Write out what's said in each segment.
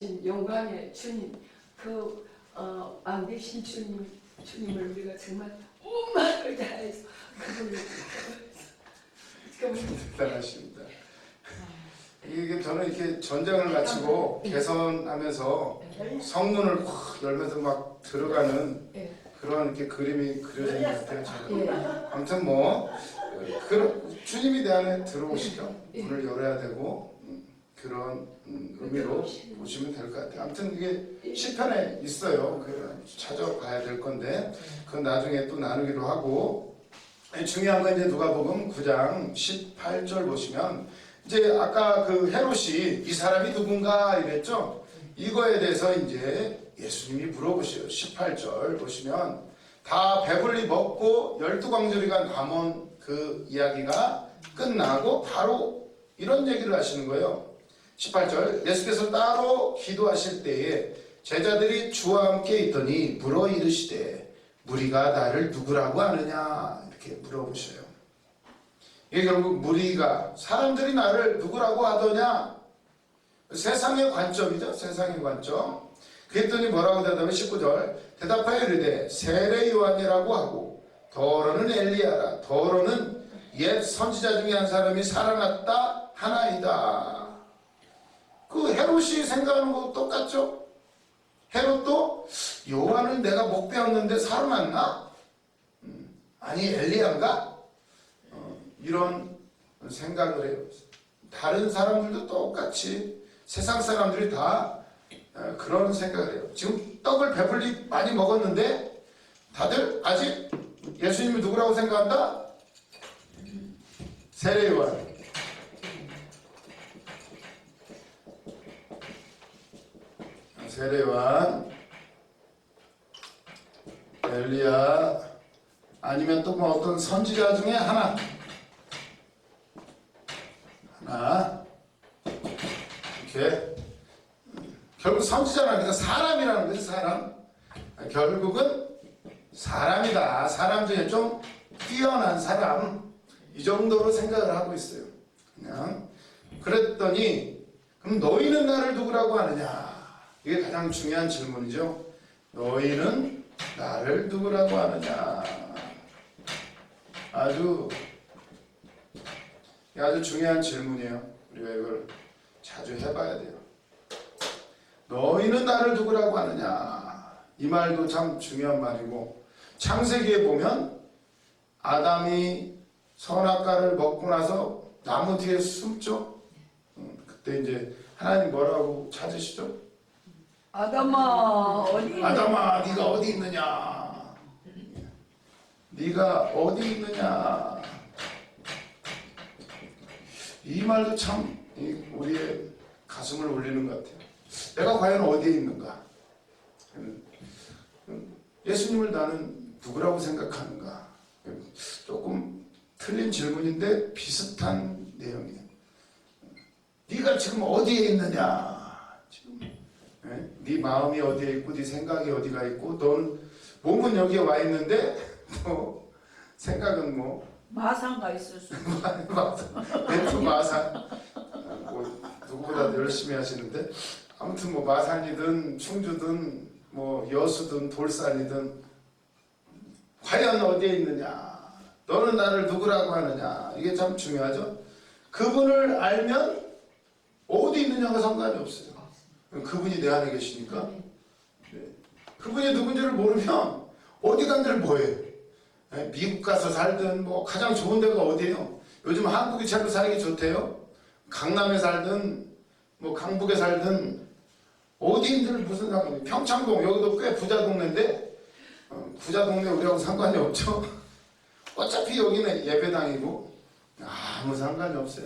영광의 주님, 안 계신 주님을 우리가 정말 온마음을 다해서 그분을 대단하십니다. 이게 저는 이렇게 전쟁을 마치고 개선하면서 성문을 확 열면서 막 들어가는 그런 이렇게 그림이 그려진 것 같아요. 저는. 아무튼 주님이 내 안에 들어오시죠. 문을 열어야 되고 그런 의미로 보시면 될 것 같아요. 아무튼 이게 시편에 있어요. 찾아봐야 될 건데 그건 나중에 또 나누기로 하고, 중요한 건 이제 누가복음 9장 18절 보시면 이제 아까 그 헤롯이 이 사람이 누군가 이랬죠. 이거에 대해서 이제 예수님이 물어보셔요. 18절 보시면 다 배불리 먹고 12광주리가 남은 그 이야기가 끝나고 바로 이런 얘기를 하시는 거예요. 18절 예수께서 따로 기도하실 때에 제자들이 주와 함께 있더니 물어 이르시되 무리가 나를 누구라고 하느냐 이렇게 물어보셔요. 이게 결국 무리가 사람들이 나를 누구라고 하더냐, 세상의 관점이죠. 세상의 관점. 그랬더니 뭐라고 대답해? 19절 대답하여 이르되 세례 요한이라고 하고 더러는 엘리야라, 더러는 옛 선지자 중에 한 사람이 살아났다 하나이다. 그 헤롯이 생각하는 거 똑같죠? 헤롯도 요한을 내가 못 배웠는데 살아났나? 아니 엘리야인가? 이런 생각을 해요. 다른 사람들도 똑같이 세상 사람들이 다 그런 생각을 해요. 지금 떡을 배불리 많이 먹었는데 다들 아직 예수님이 누구라고 생각한다? 세례 요한. 세례 요한, 엘리야, 아니면 또 뭐 어떤 선지자 중에 하나 이렇게 결국 선지자라니까 사람이라는 거지. 사람, 결국은 사람이다. 사람 중에 좀 뛰어난 사람, 이 정도로 생각을 하고 있어요. 그냥 그랬더니 그럼 너희는 나를 누구라고 하느냐, 이게 가장 중요한 질문이죠. 너희는 나를 누구라고 하느냐. 아주 중요한 질문이에요. 우리가 이걸 자주 해봐야 돼요. 너희는 나를 누구라고 하느냐. 이 말도 참 중요한 말이고, 창세기에 보면 아담이 선악과를 먹고 나서 나무 뒤에 숨죠. 그때 이제 하나님 뭐라고 찾으시죠? 아담아 어디 있느냐? 아담아 네가 어디 있느냐. 네가 어디 있느냐. 이 말도 참 우리의 가슴을 울리는 것 같아요. 내가 과연 어디에 있는가? 예수님을 나는 누구라고 생각하는가? 조금 틀린 질문인데 비슷한 내용이에요. 네가 지금 어디에 있느냐? 지금 네 마음이 어디에 있고 네 생각이 어디가 있고, 넌 몸은 여기에 와 있는데 또 생각은 뭐 마상가 있을 수 있어. 멘트 마산, 누구보다 열심히 하시는데, 아무튼 뭐 마산이든 충주든 뭐 여수든 돌산이든 과연 어디에 있느냐, 너는 나를 누구라고 하느냐, 이게 참 중요하죠. 그분을 알면 어디 있느냐가 상관이 없어요. 그분이 내 안에 계시니까. 그분이 누군지를 모르면 어디 간들 뭐해. 미국 가서 살든 뭐 가장 좋은 데가 어디예요? 요즘 한국이 최고 살기 좋대요. 강남에 살든 뭐 강북에 살든 어디인들 무슨 상관이. 평창동 여기도 꽤 부자 동네인데 부자 동네 우리하고 상관이 없죠. 어차피 여기는 예배당이고 아무 상관이 없어요.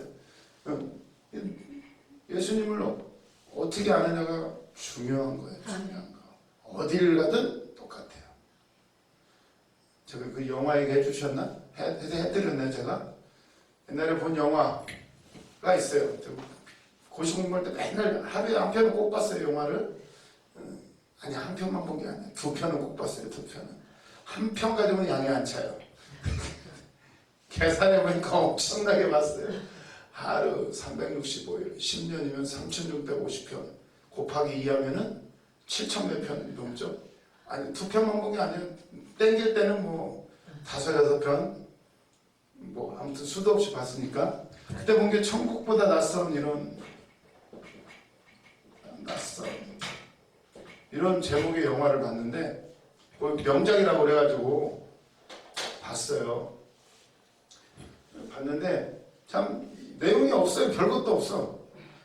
예수님을 어떻게 아느냐가 중요한 거예요. 중요한 거. 어딜 가든 똑같아요. 제가 그 영화 얘기 해주셨나? 해드렸나요 제가? 옛날에 본 영화가 있어요. 고시 공부할 때 맨날 하루에 한 편은 꼭 봤어요. 영화를. 아니 한 편만 본 게 아니에요. 두 편은 꼭 봤어요. 두 편은. 한 편 가지고는 양이 안 차요. 계산해보니까 엄청나게 봤어요. 하루 365일 10년이면 3650편 곱하기 2 하면은 7천 몇 편이 넘죠. 아니 2편만 본 게 아니에요. 땡길 때는 뭐 5, 6편 뭐 아무튼 수도 없이 봤으니까 그때 본 게 천국보다 낯선 이런 제목의 영화를 봤는데 명작이라고 그래가지고 봤어요. 봤는데 참 내용이 없어요. 별것도 없어.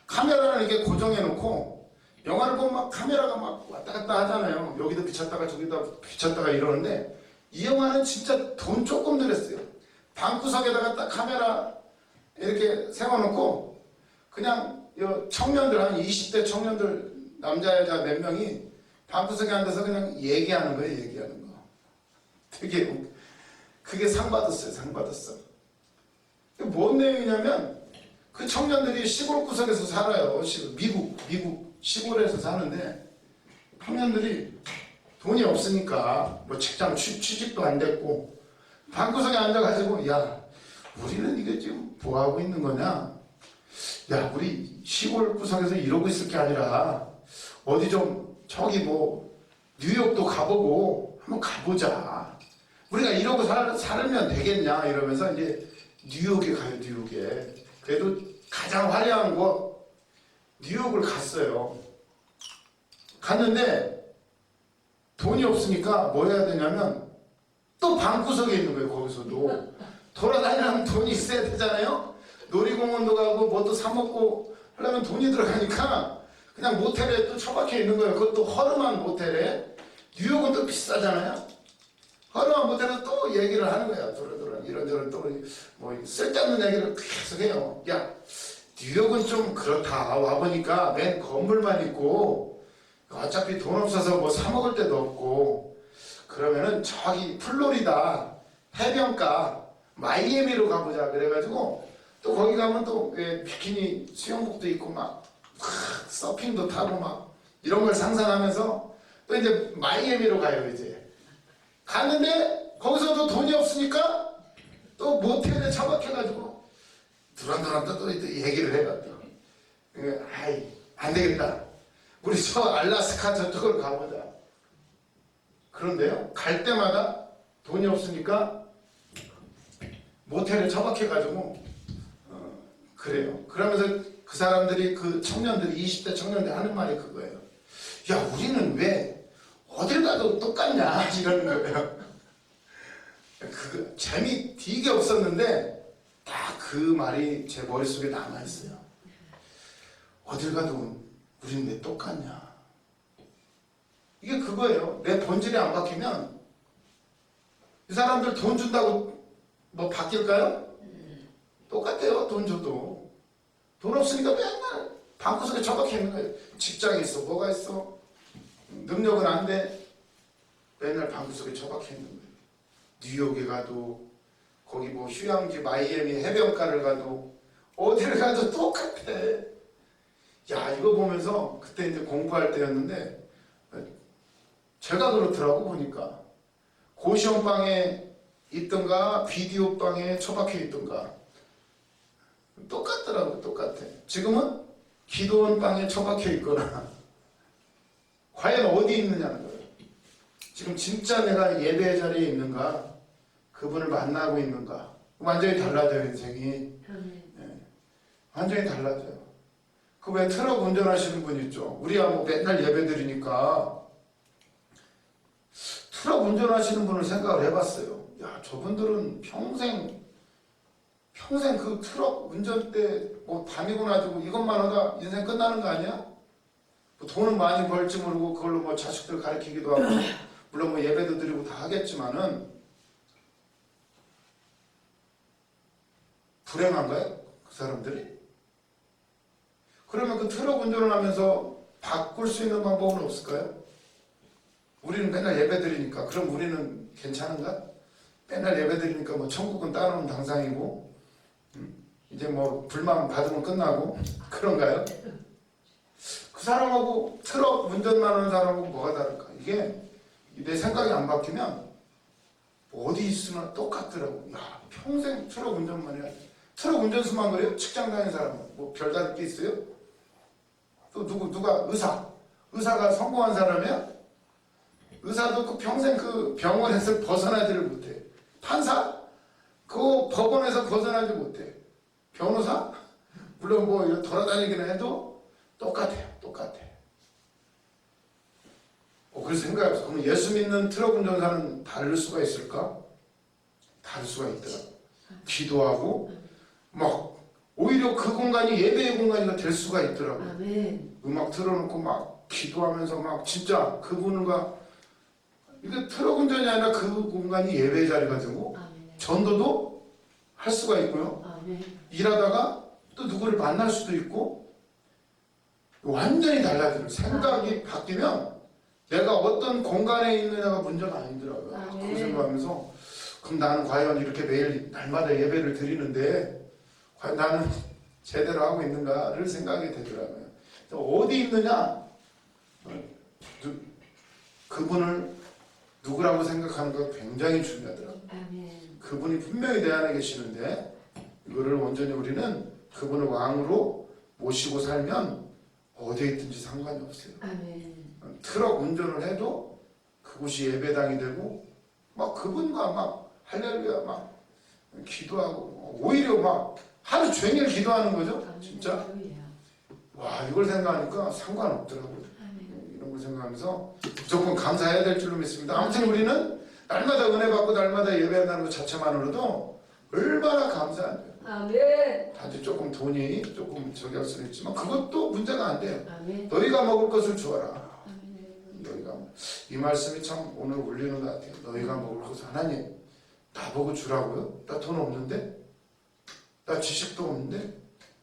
카메라를 이렇게 고정해 놓고 영화를 보면 막 카메라가 막 왔다 갔다 하잖아요. 여기도 비쳤다가 저기도 비쳤다가 이러는데 이 영화는 진짜 돈 조금 들였어요. 방구석에다가 딱 카메라 이렇게 세워놓고 그냥 청년들 한 20대 청년들 남자 여자 몇 명이 방구석에 앉아서 그냥 얘기하는 거예요. 얘기하는 거. 되게 그게 상 받았어요. 상 받았어. 뭔 내용이냐면 그 청년들이 시골 구석에서 살아요. 미국 시골에서 사는데 청년들이 돈이 없으니까 뭐 직장 취직도 안 됐고 방구석에 앉아가지고 야 우리는 이게 지금 뭐 하고 있는 거냐? 야 우리 시골 구석에서 이러고 있을 게 아니라 어디 좀 저기 뭐 뉴욕도 가보고 한번 가보자. 우리가 이러고 살면 되겠냐 이러면서 이제 뉴욕에 가요. 뉴욕에 그래도 가장 화려한 곳 뉴욕을 갔어요. 갔는데 돈이 없으니까 뭐 해야 되냐면 또 방구석에 있는 거예요. 거기서도 돌아다니려면 돈이 있어야 되잖아요. 놀이공원도 가고 뭐 또 사 먹고 하려면 돈이 들어가니까 그냥 모텔에 또 처박혀 있는 거예요. 그것도 허름한 모텔에. 뉴욕은 또 비싸잖아요. 허름한 모텔에서 또 얘기를 하는 거야. 도로도로 이런저런 또 뭐 쓸데없는 얘기를 계속 해요. 야 뉴욕은 좀 그렇다. 와보니까 맨 건물만 있고 어차피 돈 없어서 뭐 사 먹을 데도 없고 그러면은 저기 플로리다 해변가 마이애미로 가보자. 그래가지고 또 거기 가면 또 비키니 수영복도 입고 막 서핑도 타고 막 이런 걸 상상하면서 또 이제 마이애미로 가요. 이제 갔는데 거기서도 돈이 없으니까 또 모텔에 처박혀가지고 두란두란 또 얘기를 해요. 아이 안 되겠다. 우리 저 알라스카 저쪽으로 가보자. 그런데요 갈 때마다 돈이 없으니까 모텔에 처박혀가지고 그래요. 그러면서 그 사람들이 그 청년들이 20대 청년들이 하는 말이 그거예요. 야 우리는 왜 어딜 가도 똑같냐 이러는 거예요. 그 재미 되게 없었는데 딱 그 말이 제 머릿속에 남아있어요. 어딜 가도 우린 왜 똑같냐. 이게 그거예요. 내 본질이 안 바뀌면 이 사람들 돈 준다고 뭐 바뀔까요? 똑같아요. 돈 줘도. 돈 없으니까 맨날 방구석에 처박혀 있는 거예요. 직장이 있어 뭐가 있어 능력은 안 돼. 맨날 방구석에 처박혀 있는 거예요. 뉴욕에 가도 거기 뭐 휴양지 마이애미 해변가를 가도 어디를 가도 똑같아. 야 이거 보면서 그때 이제 공부할 때였는데 제가 그렇더라고 보니까 고시원방에 있던가 비디오방에 처박혀 있던가 똑같더라고. 똑같아. 지금은 기도원방에 처박혀 있거나 과연 어디 있느냐는 거예요. 지금 진짜 내가 예배 자리에 있는가 그분을 만나고 있는가 완전히 달라져요. 인생이 완전히 달라져요. 그 왜 트럭 운전하시는 분 있죠. 우리야 뭐 맨날 예배 드리니까 트럭 운전하시는 분을 생각을 해봤어요. 야 저분들은 평생 그 트럭 운전대 뭐 다니고 나지고 이것만 하다 인생 끝나는 거 아니야? 뭐 돈은 많이 벌지 모르고 그걸로 뭐 자식들 가르치기도 하고 물론 뭐 예배도 드리고 다 하겠지만은 불행한가요? 그 사람들이? 그러면 그 트럭 운전을 하면서 바꿀 수 있는 방법은 없을까요? 우리는 맨날 예배 드리니까 그럼 우리는 괜찮은가? 맨날 예배 드리니까 뭐 천국은 따놓은 당상이고 이제 뭐 불만 받으면 끝나고 그런가요? 그 사람하고 트럭 운전만 하는 사람하고 뭐가 다를까? 이게 내 생각이 안 바뀌면 어디 있으나 똑같더라고. 야 평생 트럭 운전만 해야 돼. 트럭 운전수만 그래요? 직장 다니는 사람은 뭐 별다를 게 있어요? 또 누가 의사가 성공한 사람이야? 의사도 그 평생 그 병원에서 벗어나지를 못해. 판사? 그 법원에서 벗어나지 못해. 변호사? 물론 뭐 돌아다니기는 해도 똑같아요. 그래서 생각해보세요. 그럼 예수 믿는 트럭 운전사는 다를 수가 있을까? 다를 수가 있더라. 기도하고 막 오히려 그 공간이 예배의 공간이 될 수가 있더라고. 아멘. 음악 틀어놓고 막 기도하면서 막 진짜 그분과 이게 트럭 운전이 아니라 그 공간이 예배 자리가 되고 아멘. 전도도 할 수가 있고요. 아멘. 일하다가 또 누구를 만날 수도 있고 완전히 달라져요. 생각이 바뀌면 내가 어떤 공간에 있느냐가 문제가 아니더라고요. 그 생각하면서 그럼 나는 과연 이렇게 매일 날마다 예배를 드리는데 과연 나는 제대로 하고 있는가를 생각이 되더라고요. 어디 있느냐? 그분을 누구라고 생각하는 가 굉장히 중요하더라고요. 아멘. 그분이 분명히 내 안에 계시는데 이거를 온전히 우리는 그분을 왕으로 모시고 살면 어디에 있든지 상관이 없어요. 아멘. 트럭 운전을 해도 그곳이 예배당이 되고 막 그분과 막 할렐루야 막 기도하고 오히려 막 하루 종일 기도하는 거죠. 진짜 와 이걸 생각하니까 상관없더라고요. 이런 걸 생각하면서 무조건 감사해야 될 줄로 믿습니다. 아무튼 우리는 날마다 은혜 받고 날마다 예배한다는 것 자체만으로도 얼마나 감사한데요. 아멘. 단지 조금 돈이 조금 저기 할 수는 있지만 그것도 문제가 안 돼요. 아멘. 너희가 먹을 것을 주어라. 아멘. 너희가 이 말씀이 참 오늘 울리는 것 같아요. 너희가 먹을 것을 하나님 나보고 주라고요? 나 돈 없는데? 나 지식도 없는데?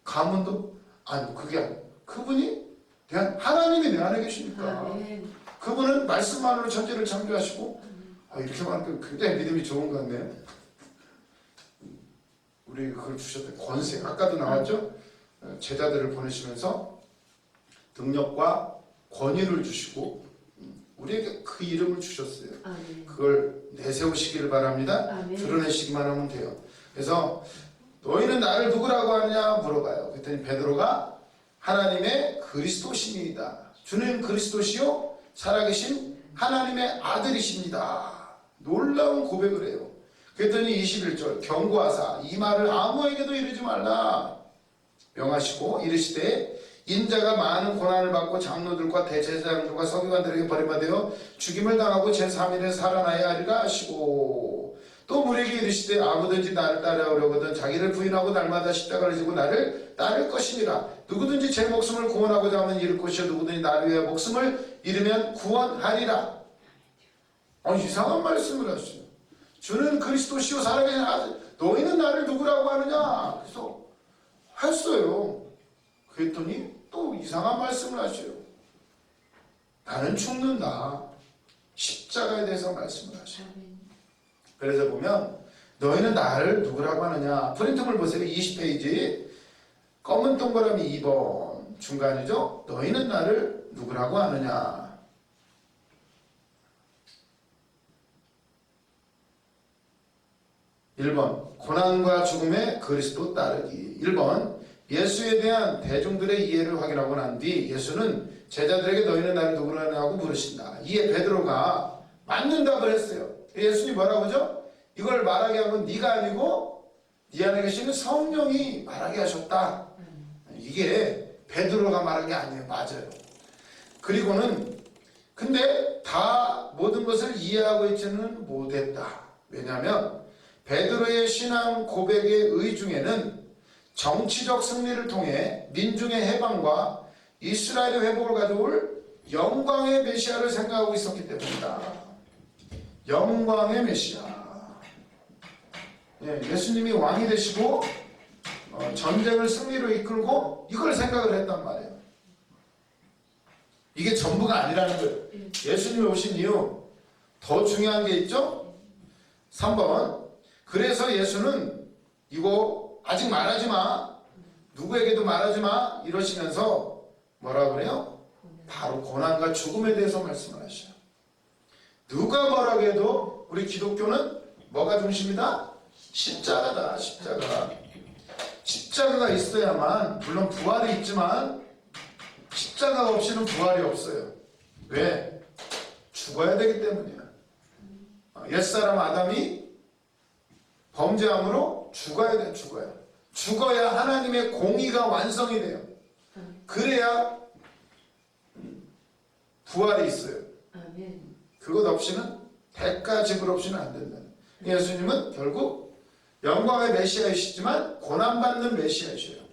가문도? 아니 그게 아니에요. 그분이 하나님이 내 안에 계시니까 아멘. 그분은 말씀만으로 천지를 창조하시고 이렇게 말하니까 굉장히 믿음이 좋은 것 같네요. 우리 그걸 주셨던 권세 아까도 나왔죠? 제자들을 보내시면서 능력과 권위를 주시고 우리에게 그 이름을 주셨어요. 아멘. 그걸 내세우시기를 바랍니다. 아멘. 드러내시기만 하면 돼요. 그래서 너희는 나를 누구라고 하느냐 물어봐요. 그랬더니 베드로가 하나님의 그리스도시니이다. 주는 그리스도시요 살아계신 하나님의 아들이십니다. 놀라운 고백을 해요. 그랬더니 21절 경고하사 이 말을 아무에게도 이르지 말라 명하시고 이르시되 인자가 많은 고난을 받고 장로들과 대제사장들과 서기관들에게 버림받아 죽임을 당하고 제3일에 살아나야 하리라 하시고 또 우리에게 이르시되 아무든지 나를 따라오려거든 자기를 부인하고 날마다 십자가를 지고 나를 따를 것이니라. 누구든지 제 목숨을 구원하고자 하면 잃을 것이요 누구든지 나를 위해 목숨을 잃으면 구원하리라. 이상한 말씀을 하시죠. 주는 그리스도시요 살아계신 아들 너희는 나를 누구라고 하느냐. 그래서 했어요. 그랬더니 또 이상한 말씀을 하셔요. 나는 죽는다. 십자가에 대해서 말씀을 하셔요. 그래서 보면 너희는 나를 누구라고 하느냐. 프린트물 보세요. 20페이지 검은 동그라미 2번 중간이죠. 너희는 나를 누구라고 하느냐. 1번 고난과 죽음의 그리스도 따르기. 1번 예수에 대한 대중들의 이해를 확인하고 난 뒤 예수는 제자들에게 너희는 나를 누구로 하냐고 물으신다. 이에 베드로가 맞는 답을 했어요. 예수님이 뭐라고 하죠? 이걸 말하게 한 건 네가 아니고 네 안에 계시는 성령이 말하게 하셨다. 이게 베드로가 말한 게 아니에요. 맞아요. 그리고는 근데 다 모든 것을 이해하고 있지는 못했다. 왜냐하면 베드로의 신앙 고백의 의중에는 정치적 승리를 통해 민중의 해방과 이스라엘의 회복을 가져올 영광의 메시아를 생각하고 있었기 때문이다. 영광의 메시아. 예수님이 왕이 되시고 전쟁을 승리로 이끌고 이걸 생각을 했단 말이에요. 이게 전부가 아니라는 거예요. 예수님이 오신 이유 더 중요한 게 있죠. 3번 그래서 예수는 이거 아직 말하지 마. 누구에게도 말하지 마. 이러시면서 뭐라 그래요? 바로 고난과 죽음에 대해서 말씀을 하셔요. 누가 뭐라고 해도 우리 기독교는 뭐가 중심이다? 십자가다. 십자가. 십자가가 있어야만 물론 부활이 있지만 십자가 없이는 부활이 없어요. 왜? 죽어야 되기 때문이야. 옛사람 아담이 범죄함으로 죽어야 돼. 죽어야 하나님의 공의가 완성이 돼요. 그래야 부활이 있어요. 아멘. 그것 없이는 대가 지불 없이는 안 된다. 예수님은 결국 영광의 메시아이시지만 고난받는 메시아이셔요.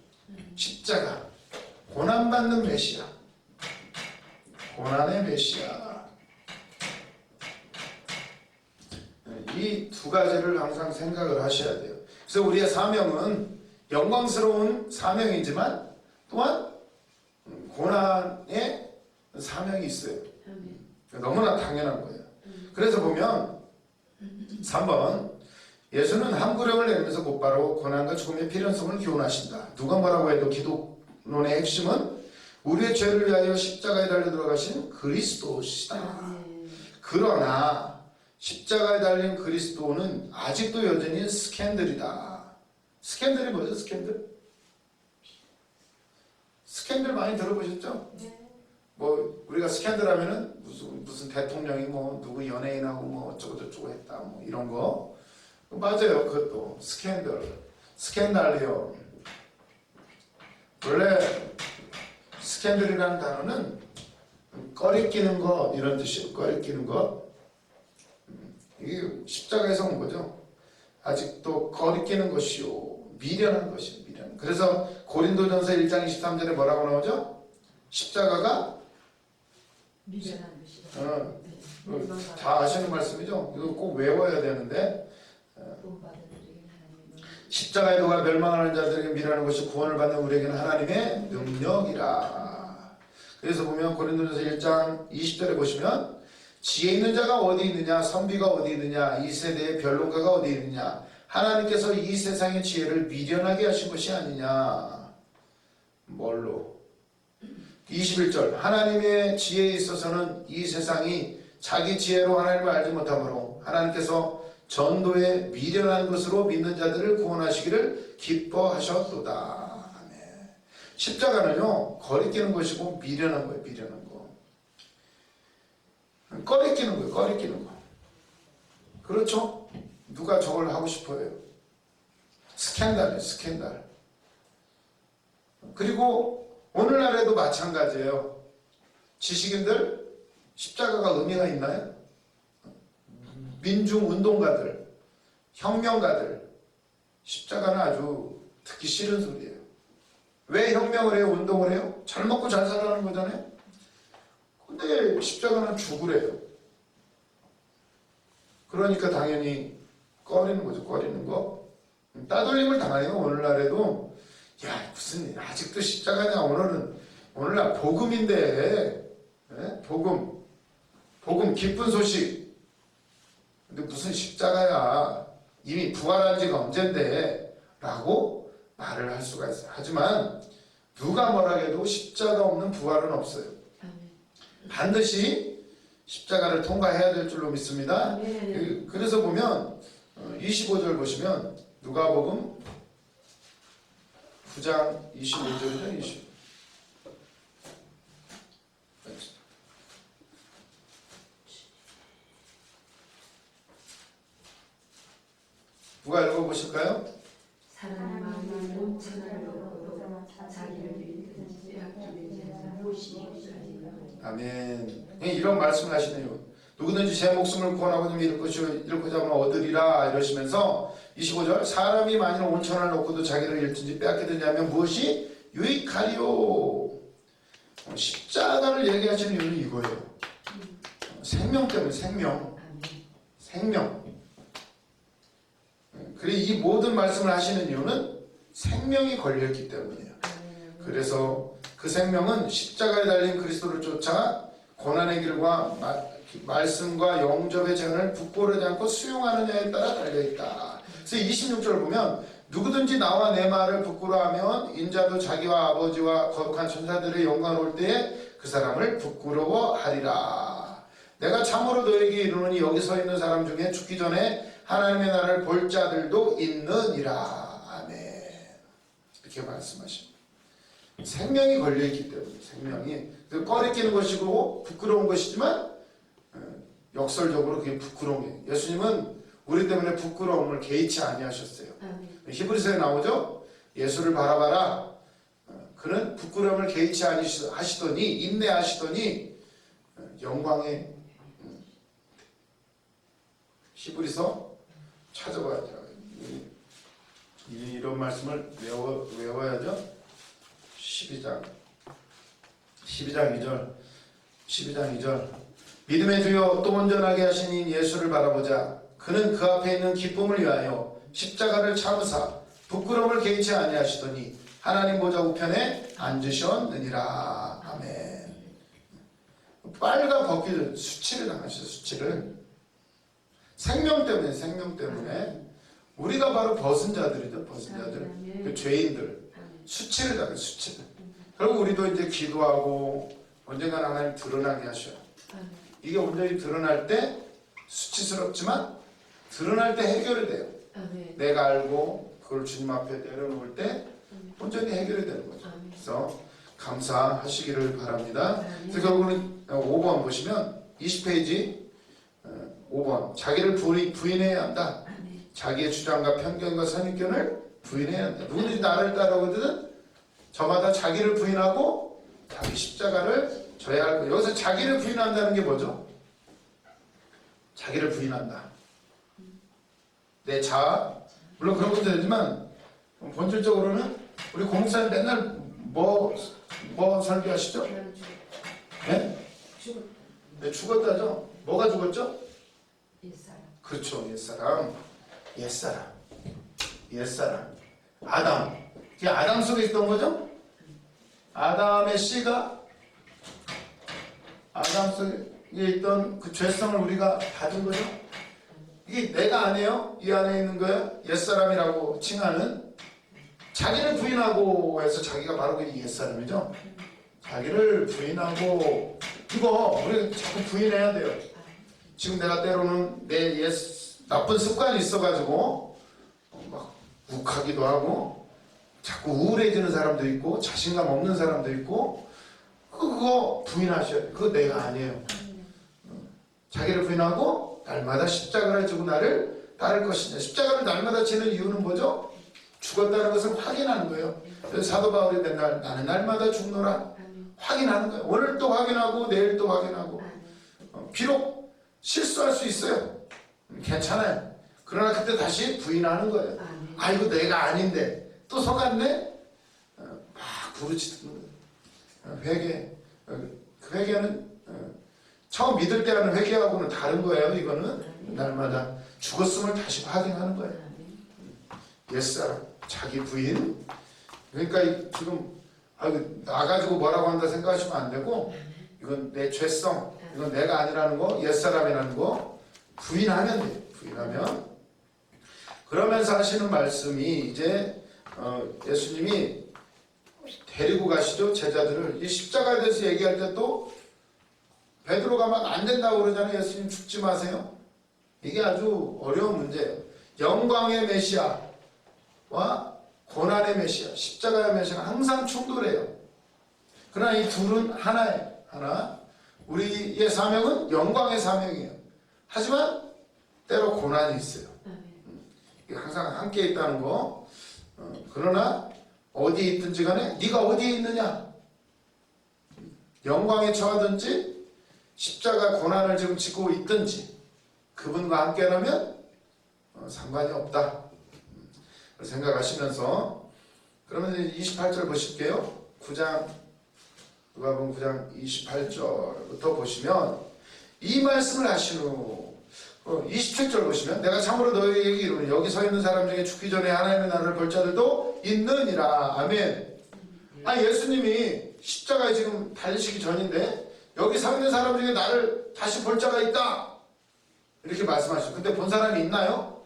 십자가 고난받는 메시아, 고난의 메시아. 이 두 가지를 항상 생각을 하셔야 돼요. 그래서 우리의 사명은 영광스러운 사명이지만 또한 고난의 사명이 있어요. 아멘. 너무나 당연한 거예요. 그래서 보면 3번 예수는 함구령을 내리면서 곧바로 고난과 죽음의 필연성을 교훈하신다. 누가 뭐라고 해도 기독론의 핵심은 우리의 죄를 위하여 십자가에 달려 들어가신 그리스도시다. 아멘. 그러나 십자가에 달린 그리스도는 아직도 여전히 스캔들이다. 스캔들이 뭐죠? 스캔들 많이 들어보셨죠? 네. 뭐 우리가 스캔들 하면은 무슨 대통령이 뭐 누구 연예인하고 뭐 어쩌고 저쩌고 했다 뭐 이런 거 맞아요. 그것도 스캔달리오. 원래 스캔들이라는 단어는 꺼리끼는 거 이런 뜻이에요. 꺼리끼는 거. 이게 십자가에서 온 거죠. 아직도 거리끼는 것이요 미련한 것이요 미련. 그래서 고린도전서 1장 23절에 뭐라고 나오죠? 십자가가 미련한 것이다. 네. 다 아시는 말씀이죠. 이거 꼭 외워야 되는데 구원받은 우리에게 하나님은 십자가에 녹아 멸망하는 자들에게 미련한 것이 구원을 받는 우리에게는 하나님의 능력이라. 그래서 보면 고린도전서 1장 20절에 보시면 지혜 있는 자가 어디 있느냐, 선비가 어디 있느냐, 이 세대의 변론가가 어디 있느냐, 하나님께서 이 세상의 지혜를 미련하게 하신 것이 아니냐. 뭘로? 21절 하나님의 지혜에 있어서는 이 세상이 자기 지혜로 하나님을 알지 못하므로 하나님께서 전도에 미련한 것으로 믿는 자들을 구원하시기를 기뻐하셨도다. 아멘. 십자가는요 거리끼는 것이고 미련한 거예요. 미련한 거. 꺼리끼는 거예요. 그렇죠? 누가 저걸 하고 싶어요? 스캔들이에요. 스캔들. 그리고 오늘날에도 마찬가지예요. 지식인들 십자가가 의미가 있나요? 민중운동가들, 혁명가들 십자가는 아주 듣기 싫은 소리예요. 왜 혁명을 해요? 운동을 해요? 잘 먹고 잘 살라는 거잖아요. 근데 십자가는 죽으래요. 그러니까 당연히 꺼리는 거죠. 꺼리는 거. 따돌림을 당해요. 오늘날에도 야 무슨 아직도 십자가냐. 오늘날 복음인데 복음 기쁜 소식. 근데 무슨 십자가야. 이미 부활한 지가 언젠데 라고 말을 할 수가 있어요. 하지만 누가 뭐라 해도 십자가 없는 부활은 없어요. 반드시 십자가를 통과해야 될 줄로 믿습니다. 그래서 보면 25절 보시면 누가복음 9장 25절이죠. 20. 누가 읽어보실까요? 사람 마음이 온천을 놓고도 자기를 믿든지 빼앗기는 자는 무엇이니까. 아멘. 이런 말씀을 하시네요. 누구든지 제 목숨을 구원하고자 잃고자 하면 얻으리라 이러시면서 25절 사람이 만일 온천을 놓고도 자기를 잃든지 빼앗기든지 하면 무엇이 유익하리요. 십자가를 얘기하시는 이유는 이거예요. 생명 때문에 생명. 그리고 이 모든 말씀을 하시는 이유는 생명이 걸려있기 때문이에요. 그래서 그 생명은 십자가에 달린 그리스도를 쫓아 고난의 길과 말씀과 영접의 제한을 부끄러워하지 않고 수용하느냐에 따라 달려있다. 그래서 26절 보면 누구든지 나와 내 말을 부끄러워하면 인자도 자기와 아버지와 거룩한 천사들의 영광을 때에 그 사람을 부끄러워하리라. 내가 참으로 너에게 이르노니 여기 서 있는 사람 중에 죽기 전에 하나님의 나라를 볼 자들도 있느니라. 아멘. 이렇게 말씀하십니다. 생명이 걸려있기 때문에 생명이 꺼리끼는 것이고 부끄러운 것이지만 역설적으로 그게 부끄러운 게 예수님은 우리 때문에 부끄러움을 개의치 아니하셨어요. 히브리서에 나오죠. 예수를 바라봐라. 그는 부끄러움을 개의치 아니하시더니 인내하시더니 영광의 히브리서 찾아봐야죠. 이런 말씀을 외워야죠. 12장 2절 믿음의 주여 또 온전하게 하시니 예수를 바라보자. 그는 그 앞에 있는 기쁨을 위하여 십자가를 참으사 부끄러움을 개의치 아니하시더니 하나님 보좌 우편에 앉으셨느니라. 아멘. 빨간 벗기를 수치를 당하셨어요. 수치를 생명 때문에 우리가 바로 벗은 자들이죠. 벗은 자들, 그 죄인들 수치를 당해요. 수치를. 결국 우리도 이제 기도하고 언젠가 하나님 드러나게 하셔요. 이게 온전히 드러날 때 수치스럽지만 드러날 때 해결이 돼요. 내가 알고 그걸 주님 앞에 내려놓을 때 온전히 해결이 되는 거죠. 그래서 감사하시기를 바랍니다. 그래서 결국은 5번 보시면 20페이지 5번 자기를 부인해야 한다. 자기의 주장과 편견과 선입견을 부인해야 한다. 누구든지 나를 따르거든 저마다 자기를 부인하고 자기 십자가를 져야 할 거예요. 여기서 자기를 부인한다는 게 뭐죠? 자기를 부인한다. 내 자아 물론 그런 것도 되지만 본질적으로는 우리 공사님 맨날 뭐 설교하시죠? 네? 네, 죽었다죠? 뭐가 죽었죠? 옛사람. 그렇죠. 옛사람. 아담. 이게 아담 속에 있던 거죠? 아담의 씨가 아담 속에 있던 그 죄성을 우리가 받은 거죠? 이게 내가 아니에요? 이 안에 있는 거예요? 옛사람이라고 칭하는 자기를 부인하고 해서 자기가 바로 그 옛사람이죠? 자기를 부인하고 이거 우리가 자꾸 부인해야 돼요. 지금 내가 때로는 내 옛 나쁜 습관이 있어가지고 막 욱하기도 하고 자꾸 우울해지는 사람도 있고 자신감 없는 사람도 있고 그거 부인하셔야 돼요. 그거 내가 아니에요. 자기를 부인하고 날마다 십자가를 지고 나를 따를 것이냐. 십자가를 날마다 지는 이유는 뭐죠? 죽었다는 것을 확인하는 거예요. 그래서 사도 바울이 맨날 나는 날마다 죽노라 확인하는 거예요. 오늘 또 확인하고 내일 또 확인하고 비록 실수할 수 있어요. 괜찮아요. 그러나 그때 다시 부인하는 거예요. 아 이거 내가 아닌데 또 속았네? 막 부르짖는 거예요. 회개. 그 회개는 처음 믿을 때 하는 회개하고는 다른 거예요. 이거는 날마다 죽었음을 다시 확인하는 거예요. 옛사람, 자기 부인. 그러니까 지금 나 가지고 뭐라고 한다 생각하시면 안 되고 이건 내 죄성, 이건 내가 아니라는 거, 옛사람이라는 거 부인하면 돼요. 부인하면. 그러면서 하시는 말씀이 이제 예수님이 데리고 가시죠. 제자들을. 이 십자가에 대해서 얘기할 때 또 베드로가 막 안 된다고 그러잖아요. 예수님 죽지 마세요. 이게 아주 어려운 문제예요. 영광의 메시아와 고난의 메시아, 십자가의 메시아는 항상 충돌해요. 그러나 이 둘은 하나예요. 하나. 우리의 사명은 영광의 사명이에요. 하지만 때로 고난이 있어요. 항상 함께 있다는 거. 그러나 어디에 있든지 간에 네가 어디에 있느냐. 영광에 처하든지 십자가 고난을 지금 지고 있든지 그분과 함께라면 상관이 없다. 생각하시면서 그러면 이제 28절 보실게요. 9장 누가복음 9장 28절부터 보시면 이 말씀을 하신 후 27절 보시면 내가 참으로 너희에게 이르노니 여기 서 있는 사람 중에 죽기 전에 하나님의 나라를 볼 자들도 있느니라. 아멘. 예수님이 십자가에 지금 달리시기 전인데 여기 서 있는 사람 중에 나를 다시 볼 자가 있다. 이렇게 말씀하시죠. 근데 본 사람이 있나요?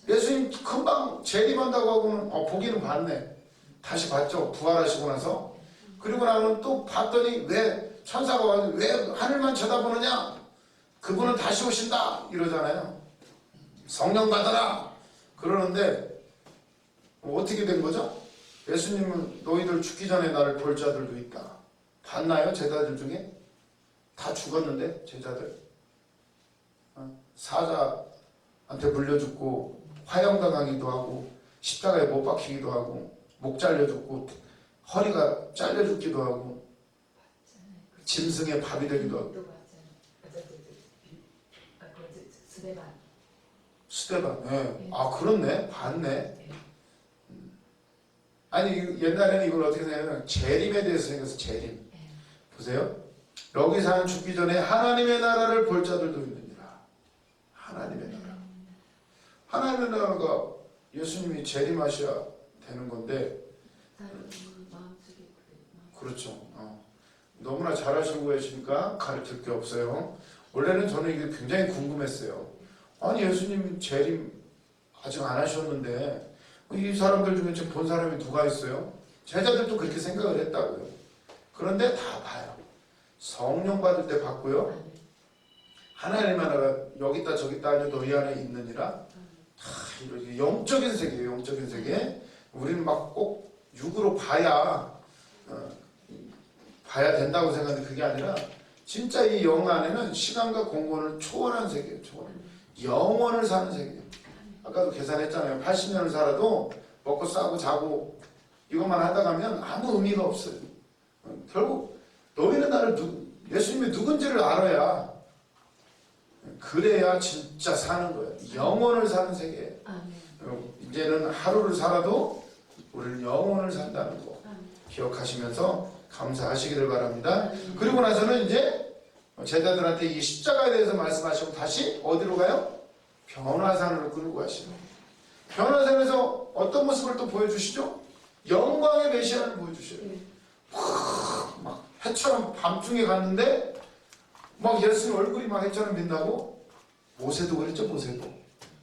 예수님 금방 재림한다고 하고는 보기는 봤네. 다시 봤죠. 부활하시고 나서. 그리고 나는 또 봤더니 왜 천사가 와서 왜 하늘만 쳐다보느냐. 그분은 다시 오신다 이러잖아요. 성령 받아라 그러는데 어떻게 된 거죠? 예수님은 너희들 죽기 전에 나를 볼 자들도 있다. 봤나요? 제자들 중에? 다 죽었는데 제자들 사자한테 물려 죽고 화형당하기도 하고 십자가에 못 박히기도 하고 목 잘려 죽고 허리가 잘려 죽기도 하고 짐승의 밥이 되기도 하고. 또 봤잖아요. 스데반. 스데반. 네. 아 그렇네. 봤네. 아니 옛날에는 이걸 어떻게 생각하냐면 재림에 대해서 생각해서 재림. 보세요. 여기 사는 죽기 전에 하나님의 나라를 볼 자들도 있느니라. 하나님의 나라. 하나님의 나라가 예수님이 재림하셔야 되는 건데. 그렇죠. 너무나 잘하시고 계시니까 가르칠 게 없어요. 원래는 저는 이게 굉장히 궁금했어요. 아니 예수님이 재림 아직 안 하셨는데 이 사람들 중에 지금 본 사람이 누가 있어요? 제자들도 그렇게 생각을 했다고요. 그런데 다 봐요. 성령 받을 때 봤고요. 하나님의 나라가 여기 있다 저기 있다 아니요 너희 안에 있느니라. 다 이렇게 영적인 세계예요. 영적인 세계. 우리는 막 꼭 육으로 봐야 된다고 생각하는데 그게 아니라 진짜 이 영 안에는 시간과 공간을 초월한 세계예요. 영원을 사는 세계예요. 아까도 계산했잖아요. 80년을 살아도 먹고 싸고 자고 이것만 하다 가면 아무 의미가 없어요. 결국 너희는 나를 예수님이 누군지를 알아야 그래야 진짜 사는 거예요. 영원을 사는 세계예요. 이제는 하루를 살아도 우리는 영원을 산다는 거 기억하시면서 감사하시기를 바랍니다. 그리고 나서는 이제 제자들한테 이 십자가에 대해서 말씀하시고 다시 어디로 가요? 변화산으로 끌고 가시죠. 변화산에서 어떤 모습을 또 보여주시죠? 영광의 메시아를 보여주셔요. 막 해처럼 밤중에 갔는데 막 예수님 얼굴이 막 해처럼 빛나고 모세도 그랬죠. 모세도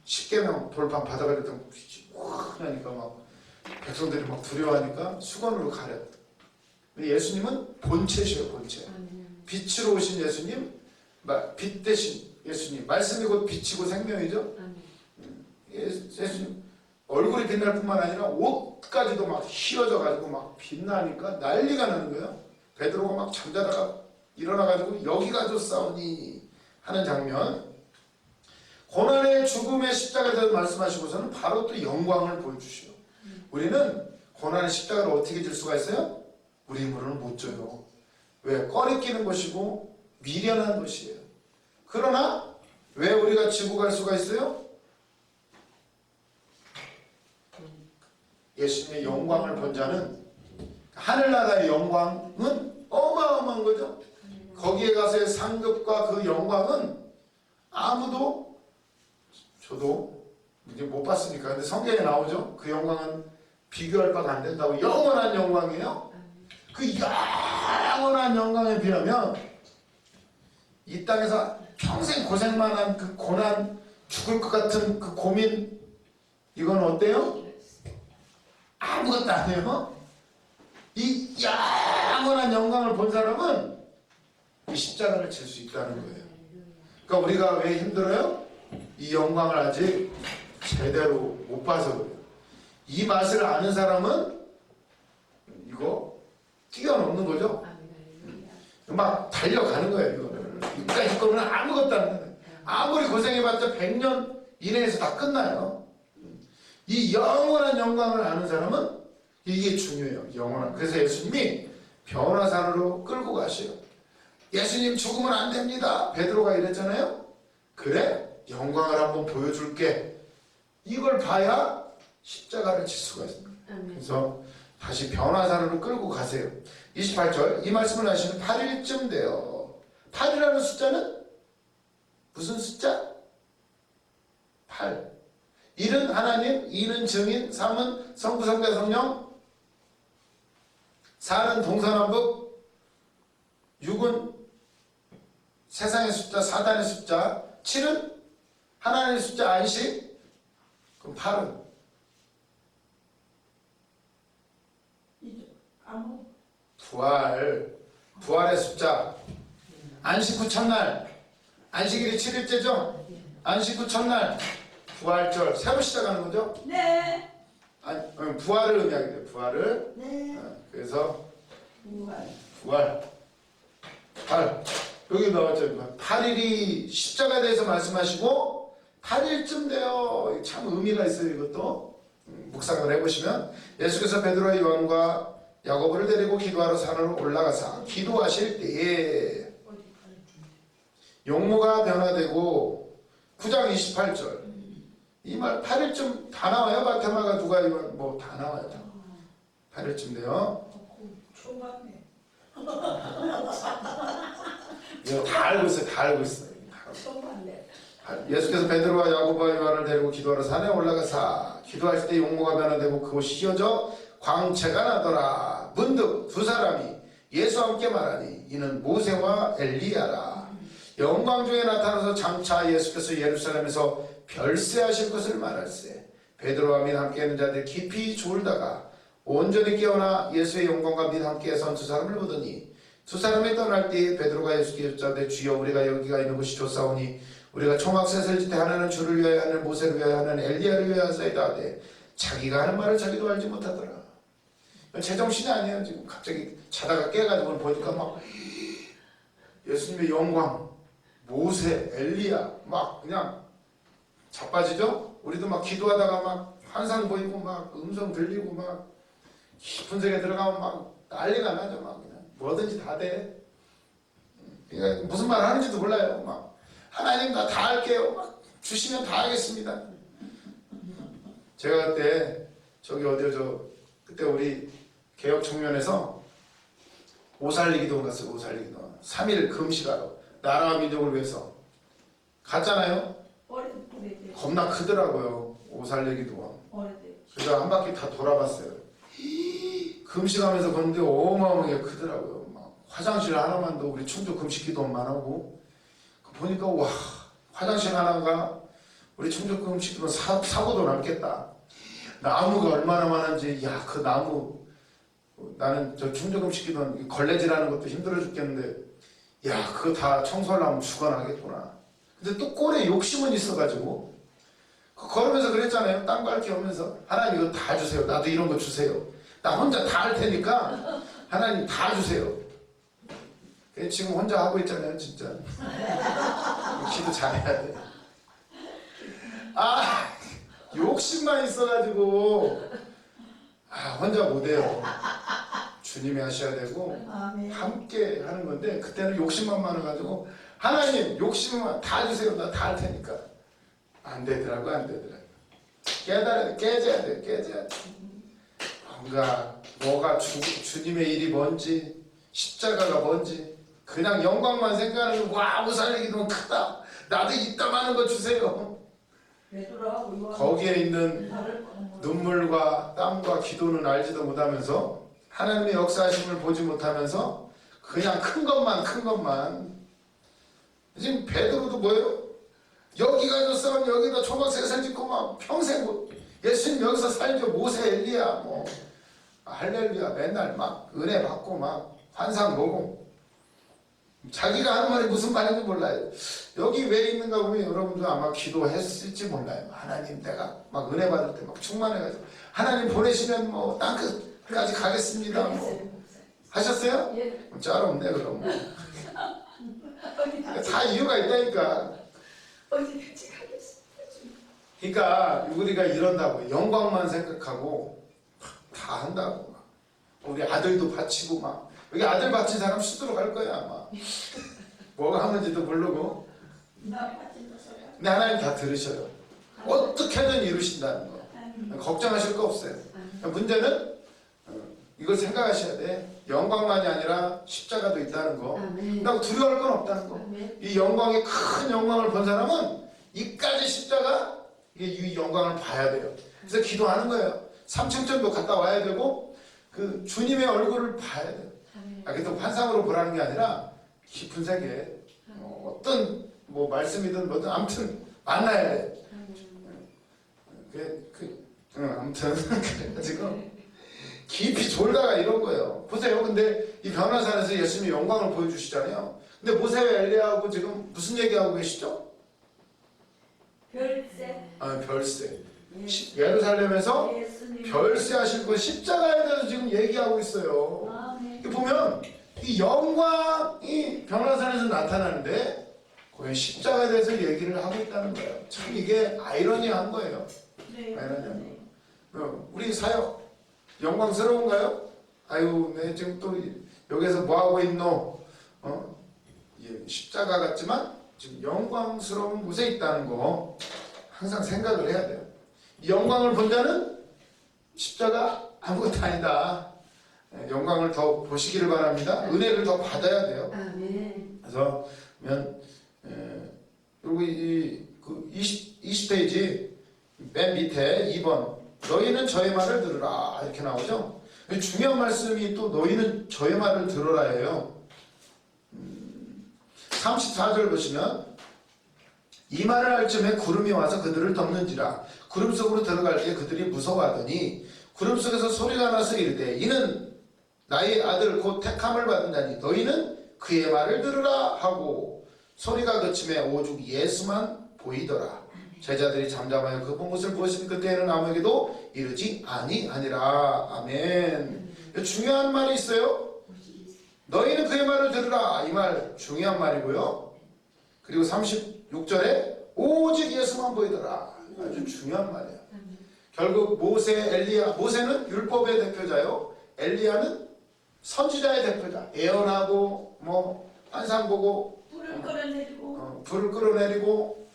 십계명 돌판 바다가 됐던 빛이 확 나니까 막 백성들이 막 두려워하니까 수건으로 가렸다. 근데 예수님은 본체셔요. 본체. 빛으로 오신 예수님, 빛 대신 예수님. 말씀이 곧 빛이고 생명이죠. 예수님 얼굴이 빛날 뿐만 아니라 옷까지도 막 휘어져 가지고 막 빛나니까 난리가 나는 거예요. 베드로가 막 잠자다가 일어나 가지고 여기가 좋사오니 하는 장면. 고난의 죽음의 십자가에 대해서 말씀하시고서는 바로 또 영광을 보여주시오. 우리는 고난의 십자가를 어떻게 질 수가 있어요? 우리 힘으로는 못 져요. 왜? 꺼리끼는 것이고 미련한 것이에요. 그러나 왜 우리가 지고 갈 수가 있어요? 예수님의 영광을 본 자는 하늘나라의 영광은 어마어마한 거죠. 거기에 가서의 상급과 그 영광은 아무도 저도 이제 못 봤으니까 근데 성경에 나오죠. 그 영광은 비교할 바가 안 된다고. 영원한 영광이에요. 그 영원한 영광에 비하면 이 땅에서 평생 고생만 한 그 고난, 죽을 것 같은 그 고민, 이건 어때요? 아무것도 아니에요. 이 영원한 영광을 본 사람은 이 십자가를 질 수 있다는 거예요. 그러니까 우리가 왜 힘들어요? 이 영광을 아직 제대로 못 봐서 그래요. 이 맛을 아는 사람은 이거 뛰어넘는 거죠. 막 달려가는 거예요. 이거는. 그러니까 이거는 아무것도 안 되는. 아무리 고생해봤자 100년 이내에서 다 끝나요. 이 영원한 영광을 아는 사람은 이게 중요해요. 영원한. 그래서 예수님이 변화산으로 끌고 가셔요. 예수님 죽으면 안 됩니다. 베드로가 이랬잖아요. 그래? 영광을 한번 보여줄게. 이걸 봐야 십자가를 칠 수가 있습니다. 그래서 다시 변화산으로 끌고 가세요. 28절 이 말씀을 하시면 8일쯤 돼요. 8이라는 숫자는 무슨 숫자? 8. 1은 하나님, 2는 증인, 3은 성부, 성자, 성령, 4는 동서남북, 6은 세상의 숫자, 사단의 숫자, 7은 하나님의 숫자 안식, 그럼 8은 부활의 숫자. 안식 후 첫날, 안식일이 7일째죠? 안식 후 첫날 부활절 새로 시작하는 거죠? 네. 부활을 의미하게 돼요. 부활을. 네. 그래서 부활. 부활. 8. 여기 나왔죠. 8일이 십자가에 대해서 말씀하시고 8일쯤 돼요. 참 의미가 있어요. 이것도 묵상을 해보시면 예수께서 베드로와 요한과 야고보를 데리고 기도하러 산으로 올라가사 기도하실 때에 용모가 변화되고 9장 28절 이 말 8일쯤 다 나와요. 바테마가 누가 이건 뭐 다 나와요. 8일쯤 돼요. 초반에. 이거 다 알고 있어요. 다 알고 있어요. 초반에. 예수께서 베드로와 야고보와 요한을 데리고 기도하러 산에 올라가사 기도하실 때 용모가 변화되고 그곳이 휘어져 광채가 나더라. 문득 두 사람이 예수와 함께 말하니 이는 모세와 엘리야라. 영광 중에 나타나서 장차 예수께서 예루살렘에서 별세하실 것을 말할세. 베드로와 및 함께 있는 자들 깊이 졸다가 온전히 깨어나 예수의 영광과 및 함께 선 두 사람을 보더니 두 사람이 떠날 때 베드로가 예수께 여짜되 주여 우리가 여기가 있는 곳이 좋사오니 우리가 초막셋을 짓되 하나는 주를 위하여 하나는 모세를 위하여 하나는 엘리야를 위하여 하사이다 하되 자기가 하는 말을 자기도 알지 못하더라. 제정신이 아니에요. 지금 갑자기 자다가 깨가지고 보니까 막 예수님의 영광, 모세, 엘리야 막 그냥 자빠지죠? 우리도 막 기도하다가 막 환상 보이고 막 음성 들리고 막 깊은 색에 들어가면 막 난리가 나죠. 막 그냥 뭐든지 다 돼. 그러니까 무슨 말 하는지도 몰라요. 막 하나님 나 다 할게요. 막 주시면 다 하겠습니다. 제가 그때 저기 어디요 그때 우리 개혁 청년에서 오살리기도 갔어요. 오살리기도 3일 금식하러 나라와 민족을 위해서 갔잖아요. 오래돼. 겁나 크더라고요. 오살리기도. 오래돼. 그래서 한 바퀴 다 돌아봤어요. 금식하면서 걷는데 어마어마하게 크더라고요. 막 화장실 하나만도 우리 충주 금식기도만 하고 보니까 와 화장실 하나가 우리 충주 금식기도 사고도 남겠다. 나무가 얼마나 많은지 야 그 나무 나는 저 충주 금식기도 걸레질하는 것도 힘들어 죽겠는데 야 그거 다 청소를 하면 죽어나겠구나. 근데 또 꼴에 욕심은 있어가지고 걸으면서 그랬잖아요. 땅 밟기 오면서 하나님 이거 다 주세요. 나도 이런 거 주세요. 나 혼자 다 할 테니까 하나님 다 주세요. 지금 혼자 하고 있잖아요. 진짜 기도 잘해야 돼. 아 욕심만 있어가지고 혼자 못해요. 주님이 하셔야 되고 아멘. 함께 하는 건데 그때는 욕심만 많아가지고 하나님 욕심만 다 주세요. 나 다 할 테니까 안 되더라고. 안 되더라고. 깨져야 돼. 뭔가 뭐가 주님의 일이 뭔지 십자가가 뭔지 그냥 영광만 생각하는 와 오살리기도 크다. 나도 이따만한 거 주세요. 베드로하고 요한. 거기에 있는 눈물과 땀과 기도는 알지도 못하면서 하나님의 역사하심을 보지 못하면서 그냥 큰 것만 지금 베드로도 뭐예요? 여기가 좋사람 여기다 초막셋을 짓고 막 평생 뭐 예수님 여기서 살죠. 모세 엘리야 뭐 할렐루야 맨날 막 은혜 받고 막 환상 보고 자기가 하는 말이 무슨 말인지 몰라요. 여기 왜 있는가 보면 여러분도 아마 기도했을지 몰라요. 하나님 내가 막 은혜 받을 때 막 충만해가지고 하나님 보내시면 뭐 땅 끝까지 가겠습니다 뭐 하셨어요? 예. 짤 없네 그럼 다 이유가 있다니까. 어디 같이 가겠습니다. 그러니까 우리가 이런다고 영광만 생각하고 다 한다고 막. 우리 아들도 바치고 막 여기 아들 바친 사람 수두로 갈 거야 아마. 뭐가 하는지도 모르고. 나 빠진다 소리야. 근데 하나님 다 들으셔요. 어떻게든 이루신다는 거. 걱정하실 거 없어요. 문제는 이걸 생각하셔야 돼. 영광만이 아니라 십자가도 있다는 거. 그러니까 두려워할 건 없다는 거. 이 영광의 큰 영광을 본 사람은 이까지 십자가 이 영광을 봐야 돼요. 그래서 기도하는 거예요. 삼층천도 갔다 와야 되고 그 주님의 얼굴을 봐야 돼요. 그래도 환상으로 보라는 게 아니라 깊은 세계 어떤 뭐 말씀이든 뭐든 아무튼 만나야 돼. 아무튼 그래가지고 깊이 졸다가 이런 거예요. 보세요. 근데 이 변화산에서 예수님이 영광을 보여주시잖아요. 근데 모세와 엘리야하고 지금 무슨 얘기하고 계시죠? 별세. 별세. 예루살렘에서 예수님. 별세하실 것 십자가에 대해서 지금 얘기하고 있어요. 아멘. 보면 이 영광이 변화산에서 나타나는데 거기 십자가에 대해서 얘기를 하고 있다는 거예요. 참 이게 아이러니한 거예요. 네. 아이러니한 네. 우리 사역 영광스러운가요? 아유, 내 지금 또 여기서 뭐 하고 있노? 십자가 같지만 지금 영광스러운 곳에 있다는 거 항상 생각을 해야 돼요. 이 영광을 본 자는 십자가 아무것도 아니다. 영광을 더 보시기를 바랍니다. 은혜를 더 받아야 돼요. 아멘. 그래서 그리고 이 20페이지 맨 밑에 2번 너희는 저의 말을 들으라 이렇게 나오죠. 중요한 말씀이 또 너희는 저의 말을 들으라예요. 34절 보시면 이 말을 할 즈음에 구름이 와서 그들을 덮는지라 구름 속으로 들어갈 때 그들이 무서워하더니 구름 속에서 소리가 나서 이르되 이는 나의 아들 곧 택함을 받은 자니 너희는 그의 말을 들으라 하고 소리가 그침에 오직 예수만 보이더라. 제자들이 잠잠하여 그 본 것을 보시니 그때에는 아무에게도 이르지 아니하니라. 아멘. 중요한 말이 있어요. 너희는 그의 말을 들으라. 이 말 중요한 말이고요. 그리고 36절에 오직 예수만 보이더라. 아주 중요한 말이에요. 결국 모세, 엘리야, 모세는 율법의 대표자요. 엘리야는 선지자의 대표자. 예언하고 뭐 환상 보고 불을 끌어내리고 불을 끌어내리고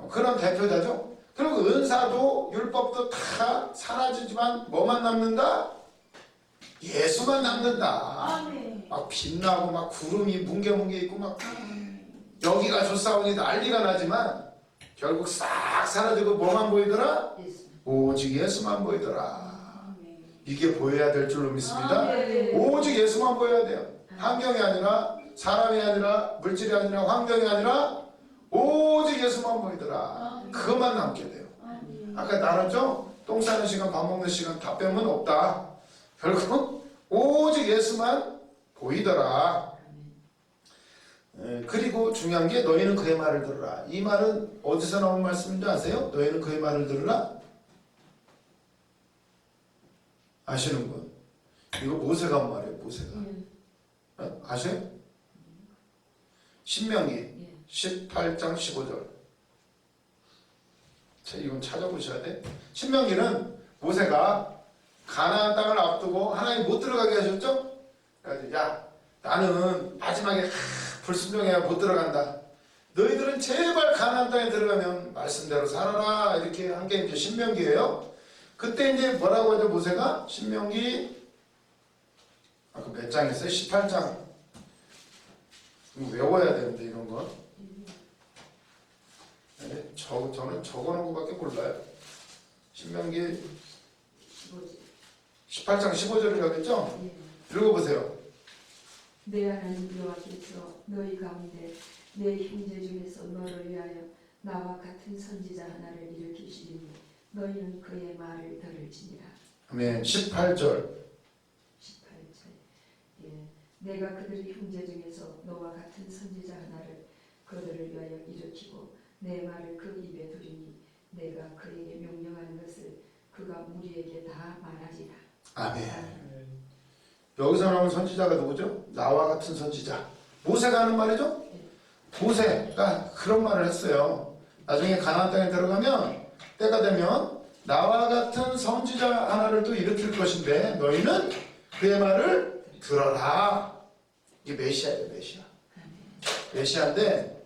그런 대표자죠. 그리고 은사도 율법도 다 사라지지만 뭐만 남는다? 예수만 남는다. 아멘. 막 빛나고 막 구름이 뭉게뭉게 있고 막 여기가 좋사오니 난리가 나지만 결국 싹 사라지고 뭐만 보이더라? 예수. 오직 예수만 보이더라. 아멘. 이게 보여야 될 줄로 믿습니다. 아멘. 오직 예수만 보여야 돼요. 환경이 아니라 사람이 아니라 물질이 아니라 환경이 아니라 오직 예수만 보이더라. 그것만 남게 돼요. 아멘. 아까 나눴죠? 똥 싸는 시간 밥 먹는 시간 다 빼면 없다. 결국 오직 예수만 보이더라. 그리고 중요한 게 너희는 그의 말을 들으라. 이 말은 어디서 나온 말씀인지 아세요? 너희는 그의 말을 들으라. 아시는 분? 이거 모세가 한 말이에요. 모세가. 아세요? 신명기 18장 15절. 이건 찾아보셔야 돼. 신명기는 모세가 가나안 땅을 앞두고 하나님 못 들어가게 하셨죠? 그래가지고 야 나는 마지막에 불순종해야 못 들어간다. 너희들은 제발 가나안 땅에 들어가면 말씀대로 살아라. 이렇게 한 게 이제 신명기예요. 그때 이제 뭐라고 하죠? 모세가 신명기 아까 몇 장 했어요? 18장. 외워야 되는데 이런 건. 네, 저는 적어놓은 것밖에 몰라요. 신명기 18장 15절이라고 했죠? 읽어보세요. 내 하나님 여호와께서 너희 가운데 내 형제 중에서 너를 위하여 나와 같은 선지자 하나를 일으키시리니 너희는 그의 말을 들을지니라. 아멘. 18절. 18절. 내가 그들의 형제 중에서 너와 같은 선지자 하나를 그들을 위하여 일으키고 내 말을 그 입에 두리니 내가 그에게 명령하는 것을 그가 무리에게 다 말하리라. 아멘. 여기서 나온 선지자가 누구죠? 나와 같은 선지자. 모세가 하는 말이죠? 모세가 그런 말을 했어요. 나중에 가나안 땅에 들어가면 때가 되면 나와 같은 선지자 하나를 또 일으킬 것인데 너희는 그의 말을 들어라. 이게 메시아예요. 메시아. 메시아인데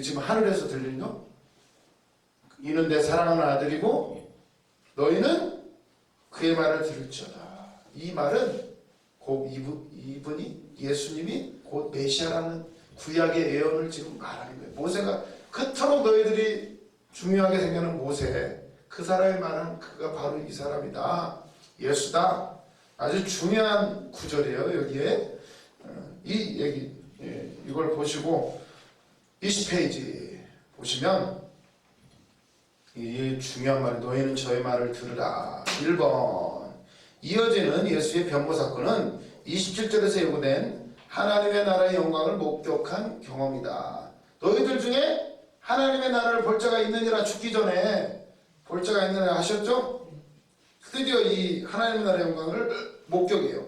지금 하늘에서 들리는 거? 이는 내 사랑하는 아들이고 너희는 그의 말을 들을지어다. 이 말은 곧 이분이 예수님이 곧 메시아라는 구약의 예언을 지금 말하는 거예요. 모세가 그토록 너희들이 중요하게 생각하는 모세, 그 사람이 말한 그가 바로 이 사람이다. 예수다. 아주 중요한 구절이에요. 여기에 이 얘기 이걸 보시고 20페이지 보시면 이 중요한 말이 너희는 저의 말을 들으라. 1번 이어지는 예수의 변모 사건은 27절에서 예고된 하나님의 나라의 영광을 목격한 경험이다. 너희들 중에 하나님의 나라를 볼 자가 있느니라. 죽기 전에 볼 자가 있느냐 하셨죠? 드디어 이 하나님의 나라의 영광을 목격해요.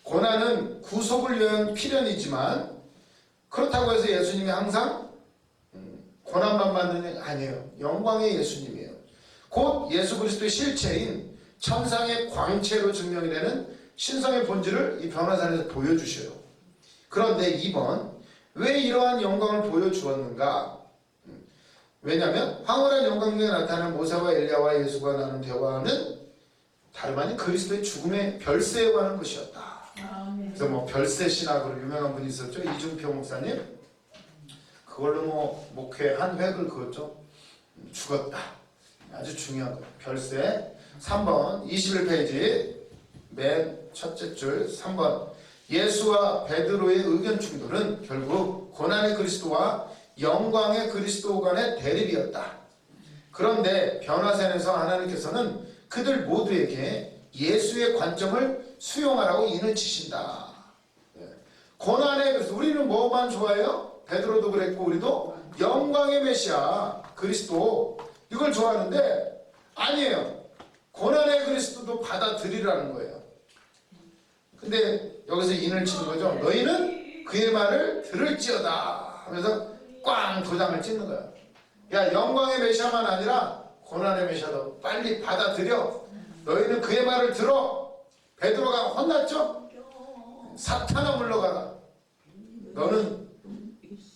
고난은 구속을 위한 필연이지만 그렇다고 해서 예수님이 항상 고난만 받는 게 아니에요. 영광의 예수님이에요. 곧 예수 그리스도의 실체인 천상의 광채로 증명이 되는 신성의 본질을 이 변화산에서 보여주셔요. 그런데 2번, 왜 이러한 영광을 보여주었는가? 왜냐하면 황홀한 영광 중에 나타나는 모세와 엘리야와 예수가 나눈 대화는 다름 아닌 그리스도의 죽음의 별세에 관한 것이었다. 아멘. 그래서 뭐 별세 신학으로 유명한 분이 있었죠. 이중표 목사님. 그걸로 뭐 목회 한 획을 그었죠. 죽었다. 아주 중요한 거예요. 별세. 3번 21페이지 맨 첫째 줄 3번 예수와 베드로의 의견 충돌은 결국 고난의 그리스도와 영광의 그리스도 간의 대립이었다. 그런데 변화산에서 하나님께서는 그들 모두에게 예수의 관점을 수용하라고 인을 치신다. 고난의 그리스도. 우리는 뭐만 좋아해요? 베드로도 그랬고 우리도 영광의 메시아 그리스도 이걸 좋아하는데 아니에요. 고난의 그리스도도 받아들이라는 거예요. 근데 여기서 인을 치는 거죠. 너희는 그의 말을 들을지어다 하면서 꽝 도장을 찍는 거예요. 야, 영광의 메시아만 아니라 고난의 메시아도 빨리 받아들여. 너희는 그의 말을 들어. 베드로가 혼났죠? 사탄아 물러가라. 너는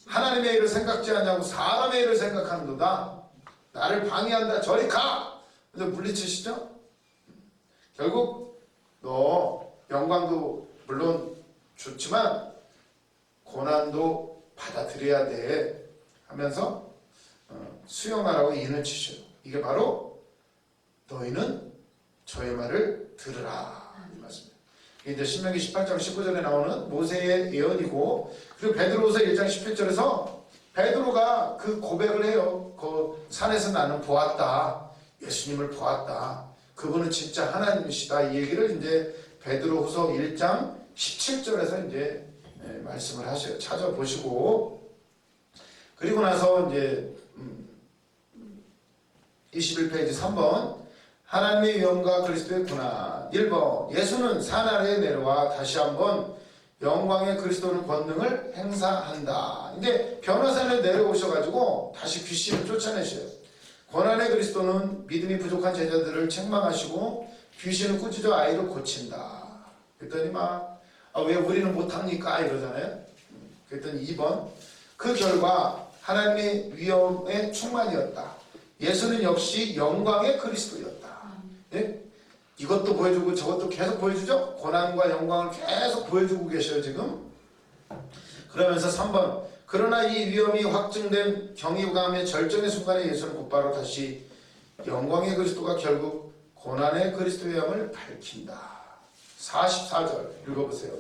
하나님의 일을 생각지 않냐고 사람의 일을 생각하는도다. 나를 방해한다. 저리 가. 그래서 물리치시죠? 결국 너 영광도 물론 좋지만 고난도 받아들여야 돼 하면서 수용하라고 인을 치셔요. 이게 바로 너희는 저의 말을 들으라 이 말씀입니다. 이게 이제 신명기 18장 19절에 나오는 모세의 예언이고 그리고 베드로후서 1장 17절에서 베드로가 그 고백을 해요. 그 산에서 나는 보았다. 예수님을 보았다. 그분은 진짜 하나님이시다. 이 얘기를 이제 베드로후서 1장 17절에서 이제 말씀을 하셔요. 찾아보시고 그리고 나서 이제 21페이지 3번 하나님의 영과 그리스도의 고난. 1번 예수는 산 아래에 내려와 다시 한번 영광의 그리스도의 권능을 행사한다. 이제 변화산에 내려오셔가지고 다시 귀신을 쫓아내셔요. 고난의 그리스도는 믿음이 부족한 제자들을 책망하시고 귀신을 꾸짖어 아이를 고친다. 그랬더니 왜 우리는 못합니까? 이러잖아요. 그랬더니 2번 그 결과 하나님의 위엄의 충만이었다. 예수는 역시 영광의 그리스도였다. 예? 이것도 보여주고 저것도 계속 보여주죠? 고난과 영광을 계속 보여주고 계셔요 지금. 그러면서 3번 그러나 이 위엄이 확증된 경이감의 절정의 순간에 예수는 곧바로 다시 영광의 그리스도가 결국 고난의 그리스도의 영을 밝힌다. 44절 읽어보세요.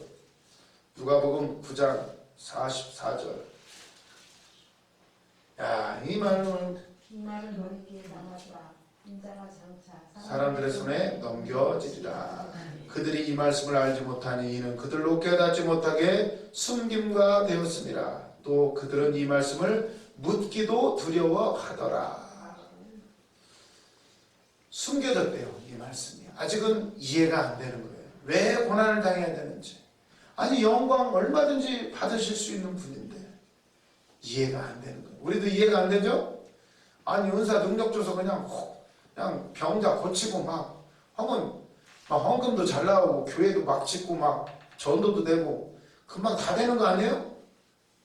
누가복음 9장 44절. 야, 이 말은 빈말을 머리띠에 담아주라. 인자가 장차 사람들의 손에 넘겨지리라. 그들이 이 말씀을 알지 못하니 이는 그들로 깨닫지 못하게 숨김과 되었습니다. 또 그들은 이 말씀을 묻기도 두려워하더라. 숨겨졌대요. 이 말씀이 아직은 이해가 안 되는 거예요. 왜 고난을 당해야 되는지. 아니 영광 얼마든지 받으실 수 있는 분인데 이해가 안 되는 거예요. 우리도 이해가 안 되죠? 아니 은사 능력 줘서 그냥 병자 고치고 막 하면 막 헌금도 잘 나오고 교회도 막 짓고 막 전도도 되고 금방 다 되는 거 아니에요?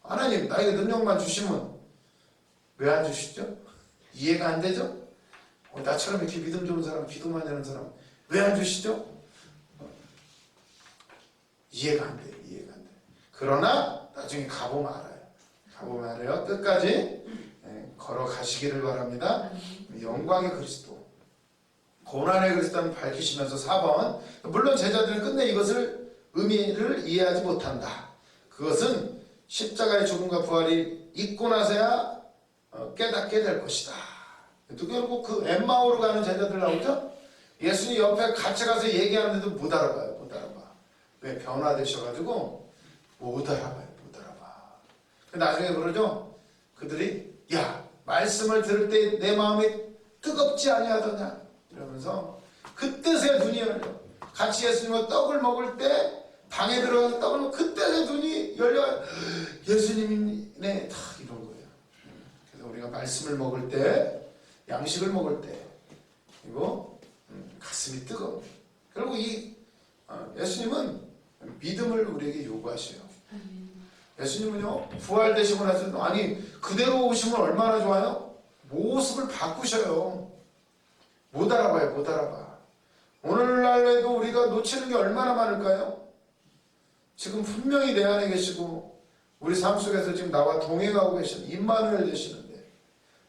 하나님 나에게 능력만 주시면 왜 안 주시죠? 이해가 안 되죠? 나처럼 이렇게 믿음 좋은 사람, 기도만 하는 사람 왜 안 주시죠? 이해가 안 돼요. 이해가 안 돼요. 그러나 나중에 가보면 알아요. 가보면 알아요. 끝까지 걸어가시기를 바랍니다. 영광의 그리스도, 고난의 그리스도를 밝히시면서 4번 물론 제자들은 끝내 이것을 의미를 이해하지 못한다. 그것은 십자가의 죽음과 부활이 있고 나서야 깨닫게 될 것이다. 또 결국 그 엠마오로 가는 제자들 나오죠? 예수님 옆에 같이 가서 얘기하는데도 못 알아봐요. 못 알아봐. 왜? 변화되셔가지고 못 알아봐요. 못 알아봐. 나중에 그러죠? 그들이 야 말씀을 들을 때 내 마음이 뜨겁지 아니하더냐 이러면서 그때서야 눈이 열려. 같이 예수님과 떡을 먹을 때 방에 들어가서 떡을 먹고 그때서야 눈이 열려. 예수님이네 다 이런 거예요. 그래서 우리가 말씀을 먹을 때 양식을 먹을 때 그리고 가슴이 뜨거워. 그리고 이 예수님은 믿음을 우리에게 요구하셔요. 예수님은요 부활되시고 나서 아니 그대로 오시면 얼마나 좋아요? 모습을 바꾸셔요. 못 알아봐요. 못 알아봐. 오늘날에도 우리가 놓치는 게 얼마나 많을까요? 지금 분명히 내 안에 계시고 우리 삶 속에서 지금 나와 동행하고 계신 임마누엘 되시는데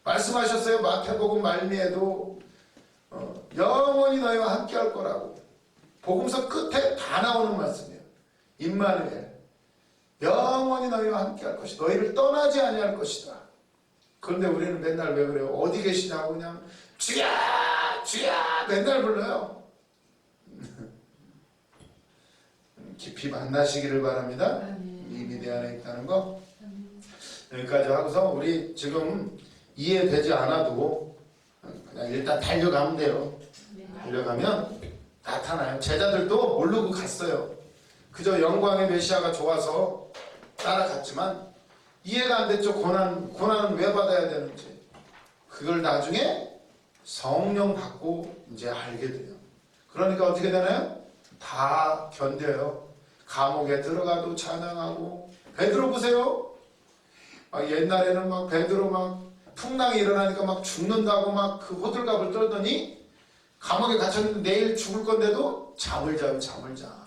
말씀하셨어요. 마태복음 말미에도 영원히 너희와 함께 할 거라고. 복음서 끝에 다 나오는 말씀이에요. 임마누엘 영원히 너희와 함께 할 것이다. 너희를 떠나지 아니할 것이다. 그런데 우리는 맨날 왜 그래요? 어디 계시냐고 그냥 주야 주야 맨날 불러요. 깊이 만나시기를 바랍니다. 이미 내 안에 있다는 거. 여기까지 하고서 우리 지금 이해되지 않아도 그냥 일단 달려가면 돼요. 달려가면 나타나요. 제자들도 모르고 갔어요. 그저 영광의 메시아가 좋아서 따라갔지만 이해가 안 됐죠. 고난은 왜 받아야 되는지. 그걸 나중에 성령 받고 이제 알게 돼요. 그러니까 어떻게 되나요? 다 견뎌요. 감옥에 들어가도 찬양하고. 베드로 보세요. 옛날에는 막 베드로 막 풍랑이 일어나니까 막 죽는다고 막 그 호들갑을 떨더니 감옥에 갇혔는데 내일 죽을 건데도 잠을 자요. 잠을 자.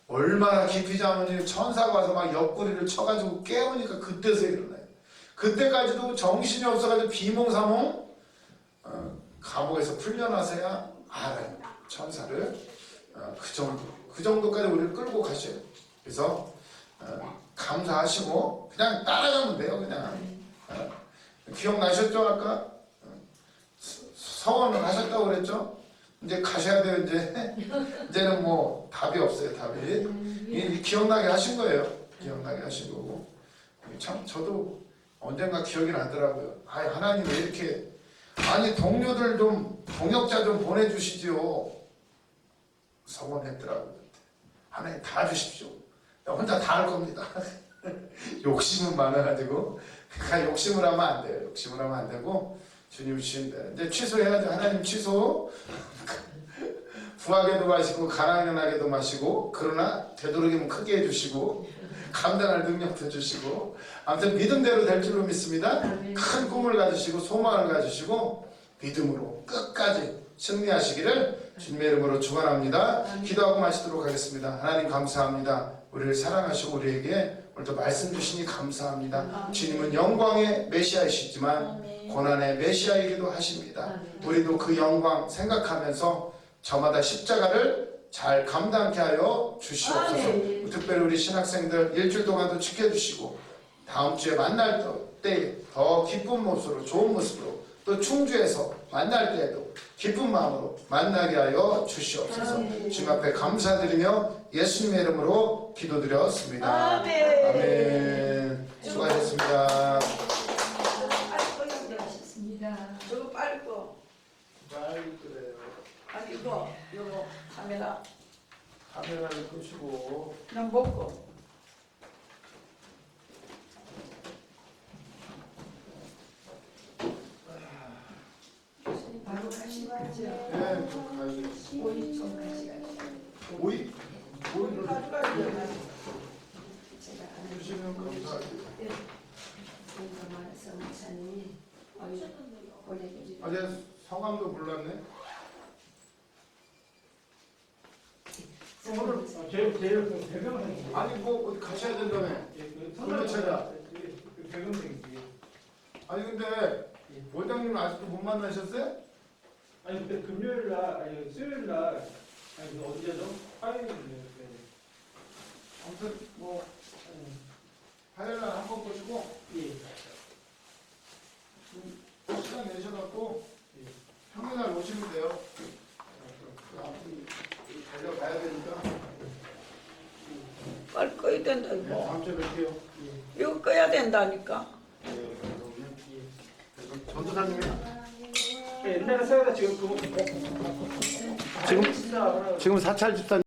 얼마나 깊이 자면 천사가 와서 막 옆구리를 쳐가지고 깨우니까 그때서 일어나요. 그때까지도 정신이 없어가지고 비몽사몽 감옥에서 풀려나서야 알아요. 천사를. 그 정도까지 우리를 끌고 가셔요. 그래서 감사하시고 그냥 따라가면 돼요. 그냥 기억나셨죠? 아까 서원을 하셨다고 그랬죠? 이제 가셔야 돼요. 이제는 뭐 답이 없어요. 답이 기억나게 하신 거예요. 기억나게 하신 거고. 참 저도 언젠가 기억이 나더라고요. 하나님 왜 이렇게 동료들 좀 동역자 좀 보내주시지요. 서원했더라고요. 하나님 다 주십시오. 혼자 다 할 겁니다. 욕심은 많아가지고 욕심을 하면 안 돼요. 욕심을 하면 안 되고 주님 주신대. 이제 취소해야죠. 하나님 취소. 부하게도 마시고 가난하게도 마시고 그러나 되도록이면 크게 해주시고 감당할 능력도 주시고 아무튼 믿음대로 될 줄로 믿습니다. 큰 꿈을 가지시고 소망을 가지시고 믿음으로 끝까지 승리하시기를 주님의 이름으로 축원합니다. 기도하고 마치도록 하겠습니다. 하나님 감사합니다. 우리를 사랑하시고 우리에게 오늘도 말씀 주시니 감사합니다. 주님은 영광의 메시아이시지만 고난의 메시아이기도 하십니다. 우리도 그 영광 생각하면서 저마다 십자가를 잘 감당케 하여 주시옵소서. 특별히 우리 신학생들 일주일 동안도 지켜주시고 다음 주에 만날 때 더 기쁜 모습으로 좋은 모습으로 또 충주에서 만날 때에도 기쁜 마음으로 만나게 하여 주시옵소서. 주님 앞에 감사드리며 예수님의 이름으로 기도드렸습니다. 아멘. 수고하셨습니다. 저거 빨리 꺼. 빨리 그래요. 아니 이거 카메라를 끄시고. 난 먹고. 바로 가시죠. 네, 좀 가야겠어요. 오이 좀 가져가시죠. 오이? 오이를 제가 주시면 감사합니다. 공감한 성사님이 보내드리고 어제 성함도 몰랐네. 오늘 제일 배경은 아니 뭐 어디 가셔야 된다며. 근데 제가 배경색이 아니 근데 원장님은 아직도 못 만나셨어요? 아니 그때 금요일 날 아니 수요일 날 아니 그 언제죠? 화요일이네요. 아무튼 뭐 화요일 날 한 번 보시고 예. 시간 내셔갖고 평일 날 오시면 돼요. 아무튼 달려가야 되니까 빨리 꺼야 된다 네, 이거. 다음 주에 뵐게요. 이거 꺼야 된다니까. 네, 그러면 전도사님이 옛날에 생각나 지금 지금 집사 지금 사찰 집사